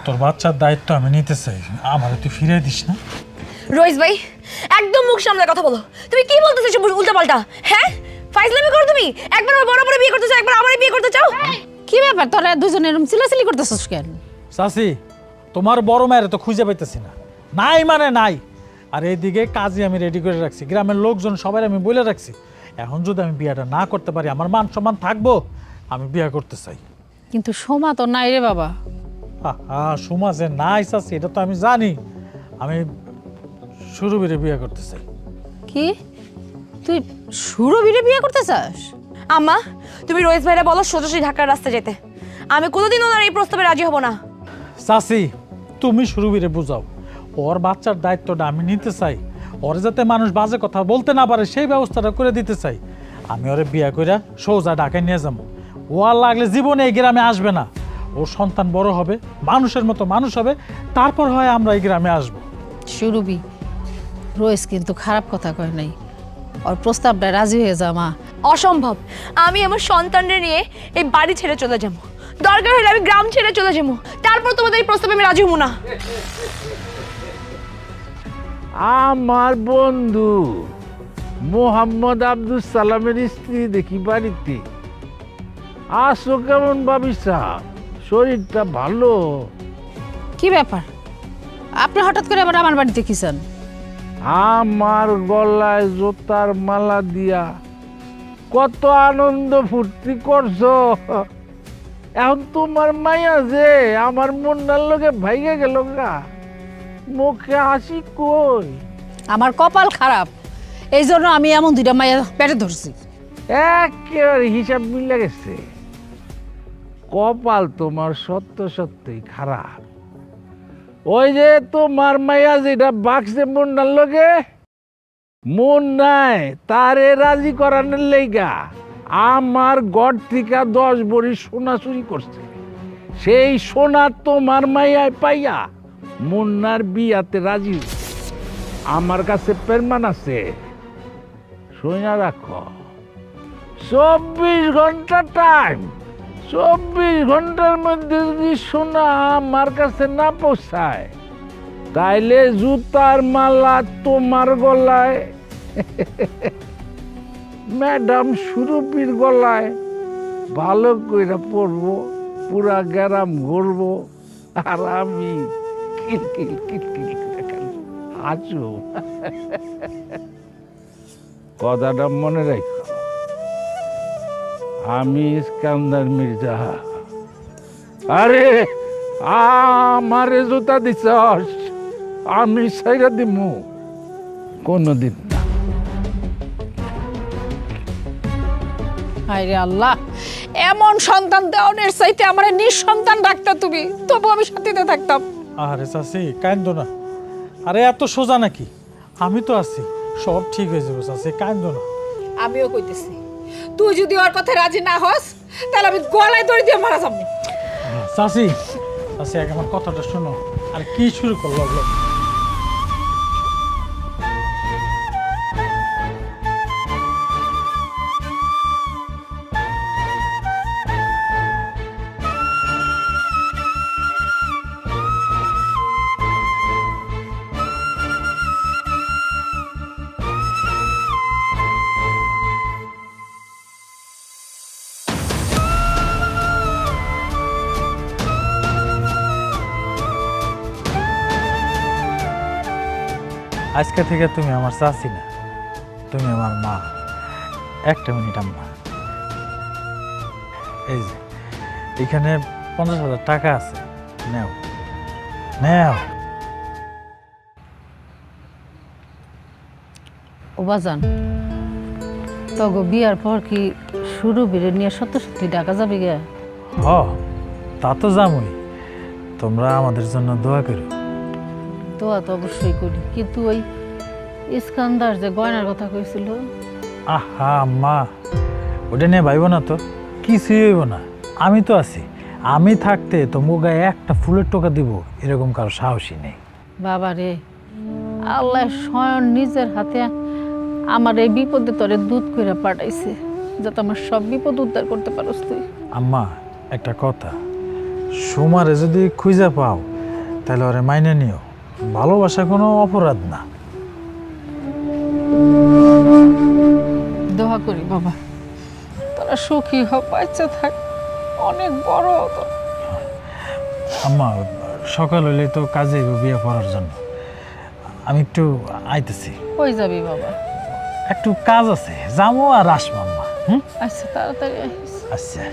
তোর বাচ্চার দায়িত্ব আমি নিতে চাই, আমারে তুই ফিরিয়ে দিস না? রইস ভাই, একদম মুখ সামলে কথা বলো। তুমি কি বলতেছো সব উল্টা পাল্টা? হ্যাঁ, ফাইজলামি করো তুমি। একবার ওই বড় বড় বিয়ে করতে চাও, একবার আমারই বিয়ে করতে চাও। কি ব্যাপার, তোরা দুজনে এরকম চিলাচিলি করতেছিস কেন? চাচি, তোমার বড় মায়ের তো খুঁজে পাইতেছি না, নাই মানে নাই। আর এইদিকে কাজে আমি রেডি করে রাখছি, গ্রামের লোকজন সবাই আমি বলে রাখছি। এখন যদি আমি বিয়েটা না করতে পারি, আমার মান সম্মান থাকবো? আমি বিয়ে করতে চাই। কিন্তু সোমা তো নাই রে বাবা। সোমা যে নাই চাচি, এটা তো আমি জানি। আমি সুরভিরে বিয়ে করতে চাই। কি, তুই সুরভিরে বিয়ে করতে চাস? আম্মা, তুমি রইস ভাইরা বলো সোজাসুজি ঢাকার রাস্তা যেতে। আমি কোনোদিন ওনার এই প্রস্তাবে রাজি হব না। চাচি, তুমি সুরভিরে বুঝাও, ওর বাচ্চার দায়িত্বটা আমি নিতে চাই। ওর যাতে মানুষ বাজে কথা বলতে না পারে সেই ব্যবস্থাটা করে দিতে চাই। আমি ওরে বিয়ে করে সোজা ঢাকায় নিয়ে যাবো। ও আর লাগলে জীবনে এই গ্রামে আসবে না। ওর সন্তান বড় হবে, মানুষের মতো মানুষ হবে, তারপর হয় আমরা এই গ্রামে আসবো। সুরভি, রোয়েস কিন্তু খারাপ কথা কয় নাই, ওর প্রস্তাবটা রাজি হয়ে যা মা। অসম্ভব, আমি আমার সন্তানদের নিয়ে এই বাড়ি ছেড়ে চলে যাবো। দরকার হলে আমি গ্রাম ছেড়ে চলে যাবো, তারপর তোমাদের এই প্রস্তাবে আমি রাজি হবো না। আমার বন্ধু মোহাম্মদ আব্দুল সালামের স্ত্রী দেখি বাড়িতে। আসো কেমন ভাবি সাহেব, শরীরটা ভালো? কি ব্যাপার, আপনি হঠাৎ করে আবার আমার বাড়িতে কি চান? আমার গলায় জোতার মালা দিয়া কত আনন্দ ফুর্তি করছো, এখন তোমার মাইয়া যে আমার মুন্নার লোকে ভাইগে গেল গা, মুখে হাসি কই? আমার কপাল খারাপ, এই জন্য আমি এমন দুইটা মাইয়া পেটে ধরছি। একেবারে হিসাব মিলে গেছে। কপাল তোমার সত্য সত্যই খারাপ। ওই যে তোমার মাইয়া যেটা বাক্সে মুন্নার লগে মন নাই তারে রাজি করানোর লেগা আমার গড় থেকে 10 ভরি সোনা চুরি করছে। সেই সোনা তোমার মাইয়ায় পাইয়া মুন্নার বিয়াতে রাজি হইছে। আমার কাছে প্রমাণ আছে, শুনে রাখো। 24 ঘন্টা টাইম, 24 ঘন্টার মধ্যে যদি সোনা আমার কাছে না পৌঁছায় তাইলে জুতার মালা তোমার গলায়, ম্যাডাম সুরভির গলায় ভালো করে পড়বো, পুরা গ্রাম ঘুরবো, আর আমি কিলকিল কিলকিল করে খালি হাসবো। কথাটা মনে রাখো, আমি ইস্কান্দার মির্জা। আরে আমারে জুতা দিছস, আমি সাইরা দিমু কোনদিন না। হায়রে আল্লাহ, এমন সন্তান দেওয়ানের চাইতে আমার নিঃসন্তান রাখতা তুমি, তবু আমি শান্তিতে থাকতাম। আরে চাচি কান্দো না। আরে এত সোজা নাকি? আমি তো আছি, সব ঠিক হয়ে যাবে চাচি, কান্দো না। আমিও কইতেছি, তুই যদি ওর কথা রাজি না হস তাহলে আমি গলায় দড়ি দিয়ে মারা যাবো। চাচি চাচি আগে আমার কথাটা শোনো। আর কি শুরু করলো? আজকে থেকে তুমি আমার চাচি না, তুমি আমার মা। একটা মিনিট আম্মা, এই যে এখানে 50,000 টাকা আছে, নেও নেও। ওবাজান, তগো বিয়ার পর কি শুরু বেড়ে নিয়ে সত্যি সত্যি ঢাকা যাবে গে? হ, তা তো যামই। তোমরা আমাদের জন্য দোয়া করো। দোয়া তো অবশ্যই করি, কিন্তু ওই ইস্কান্দার যে গয়নার কথা কইছিল। আহা আম্মা, ওটা নিয়ে ভাইব না তো, কিছুই হইব না। আমি তো আছি, আমি থাকতে তো মুগায় একটা ফুলের টোকা দিব এরকম কারো সাহসী নেই। বাবা রে, আল্লাহ স্বয়ং নিজের হাতে আমার এই বিপদে তোরে দুধ করে পাঠাইছে, যাতে আমার সব বিপদ উদ্ধার করতে পারোস তুই। আম্মা একটা কথা, সুমারে যদি খুঁজে পাও তাহলে ওরে মাইনে নিও। ভালোবাসা কোনো অপরাধ না। দোয়া করি বাবা, তোরা সুখী হ, বাচ্চা থাক, অনেক বড় তো। আম্মা সকাল হলে তো কাজে বিয়ে করার জন্য আমি একটু আইতেছি। কই যাবি বাবা? একটু কাজ আছে, যাবো আর আসবো আম্মা। আচ্ছা, তাড়াতাড়ি আসিস। আচ্ছা।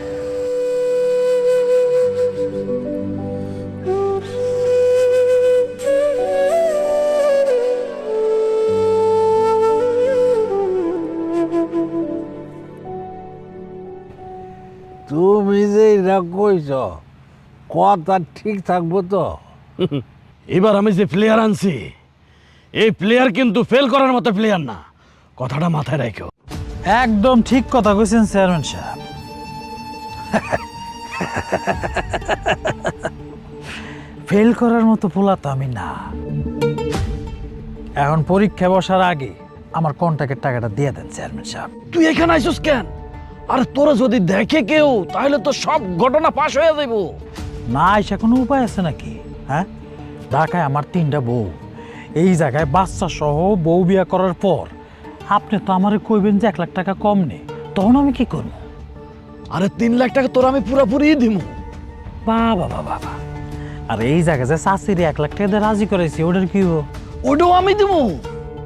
তুমি যে এটা কইছ কথা ঠিক থাকবো তো? এবার আমি যে প্লেয়ার আনছি, এই প্লেয়ার কিন্তু ফেল করার মতো প্লেয়ার না, কথাটা মাথায় রাখো। একদম ঠিক কথা কইছেন চেয়ারম্যান সাহেব। ফেল করার মতো পোলা তো আমি না। এখন পরীক্ষা বসার আগে আমার কন্ট্রাক্টের টাকাটা দিয়ে দেন চেয়ারম্যান সাহেব। তুই এখানে আইসুস কেন? আর তোরা যদি দেখে কেউ তাহলে তো সব ঘটনা ফাঁস হয়ে যাইব। না আইসা কোনো উপায় আছে নাকি? হ্যাঁ, ঢাকায় আমার 3টা বউ, এই জায়গায় বাচ্চা সহ বউ বিয়া করার পর আপনি তো আমারে কইবেন যে 1 লাখ টাকা কম নেই, তখন আমি কি করবো? আরে 3 লাখ টাকা তোর আমি পুরাপুরি দিব। বাবা বাবা বাবা, আর এই জায়গায় যে চাষির 1 লাখ টাকা দিয়ে রাজি করাইছি, ওটার কি হবো? ওটাও আমি দিব।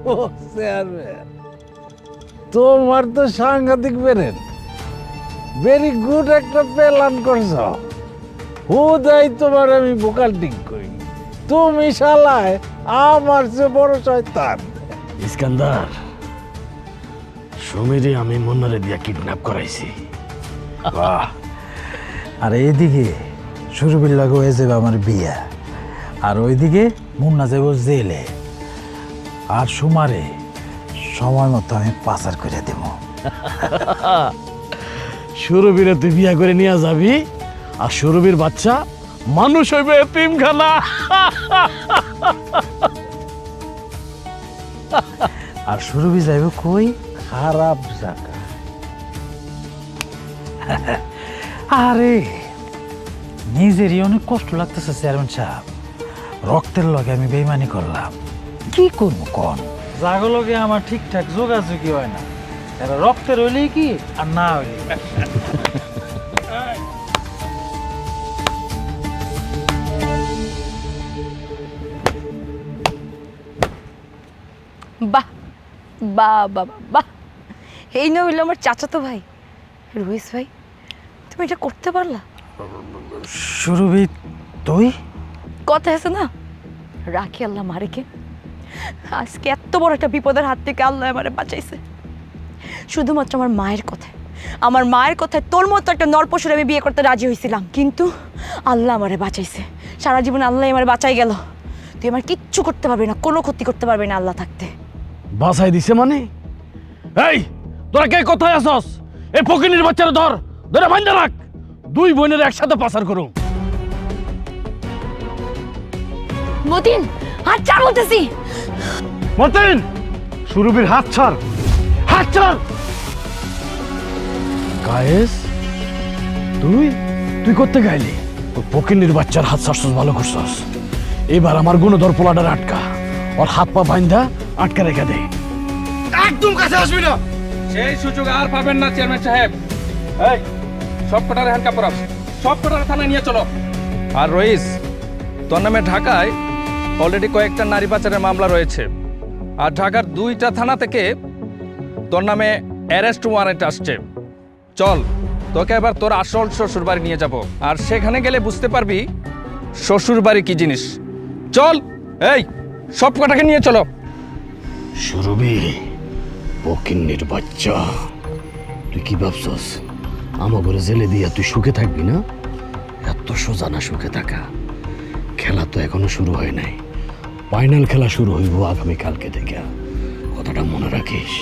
ও চেয়ারম্যান, তোমার তো সাংঘাতিক বেরেন, ভেরি গুড একটা প্ল্যান করছ। হুদাই তোমার আমি ভোকালটিং করি, তুমি শালায় আমার চেয়ে বড় শয়তান। ইস্কান্দার, সুমিরে আমি মুন্নারে দিয়া কিডন্যাপ করাইছি। বাহ, আর এইদিকে সুরবির লাগে হয়ে যাবে আমার বিয়া, আর ওইদিকে মুন্না যাবো জেলে, আর সুমারে সময় মতো আমি পাচার করে দেব। সুরবিরে তুই বিয়া করে নিয়ে যাবি, আর সুরবির বাচ্চা মানুষ হইবে এতিমখানা। আর সুরবি যাইব কই? খারাপ জায়গা। আরে নিজেরই অনেক কষ্ট লাগতেছে চেয়ারম্যান সাহেব, রক্তের লগে আমি বেইমানি করলাম, কি করবো কন? জাগো লগে আমার ঠিকঠাক যোগাযোগই হয় না, এরা রক্তের হইলেই কি আর না হইলে। বাহ বাহ বাহ বাহ, এই না হইলো আমার চাচাতো ভাই রুইস ভাই, তুমি এটা করতে পারলা? সুরভি তুই? কথা আছে না, রাখি আল্লাহ মারেকে। আজকে এত বড় একটা বিপদের হাত থেকে আল্লাহ আমারে বাঁচাইছে শুধুমাত্র আমার মায়ের কথায়। আমার মায়ের কথায় তোর মতো একটা নরপশুর আমি বিয়ে করতে রাজি হয়েছিলাম, কিন্তু আল্লাহ আমারে বাঁচাইছে। সারা জীবন আল্লাহ আমার বাঁচাই গেল। তুই আমার কিচ্ছু করতে পারবি না, কোনো ক্ষতি করতে পারবি না আল্লাহ থাকতে। বাসায় দিছে মানে? এই তোরা কে কোথায় আসস? এই ফকিনীর বাচ্চারা ধর, ধরে বান্ধা রাখ, দুই বোনের একসাথে পাচার করো। মতিন হাত ছাড় বলতেছি। মতিন, সুরভির হাত ছাড়, হাত ছাড়। কায়েস, তুই তুই করতে গাইলি? ওই ফকিনীর বাচ্চার হাত ছাড়ছস, ভালো করছস। এবার আমার গুণধর পোলাটার আটকা, ওর হাত পা বান্ধা আটকা রেখে দে। একদম কাছে আসবি না। সেই সুযোগ আর পাবেন না চেয়ারম্যান সাহেব। এই সব কটারে হ্যান্ডকাপ করাও, সব কটারে থানায় নিয়ে চলো। আর রইস, তোর নামে ঢাকায় অলরেডি কয়েকটা নারী পাচারের মামলা রয়েছে, আর ঢাকার 2টা থানা থেকে তোর নামে অ্যারেস্ট ওয়ারেন্ট আসছে। চল, তোকে এবার তোর আসল শ্বশুর বাড়ি নিয়ে যাব, আর সেখানে গেলে বুঝতে পারবি শ্বশুর বাড়ি কি জিনিস। চল, এই সব কটাকে নিয়ে চলো। সুরভি, ফকিনীর বাচ্চা, তুই কি ভাবছস আমার ঘরে জেলে দিয়া তুই সুখে থাকবি না? এত সোজা না সুখে থাকা। খেলা তো এখনো শুরু হয় নাই, ফাইনাল খেলা শুরু হইব আগামীকালকে থেকে, কথাটা মনে রাখিস।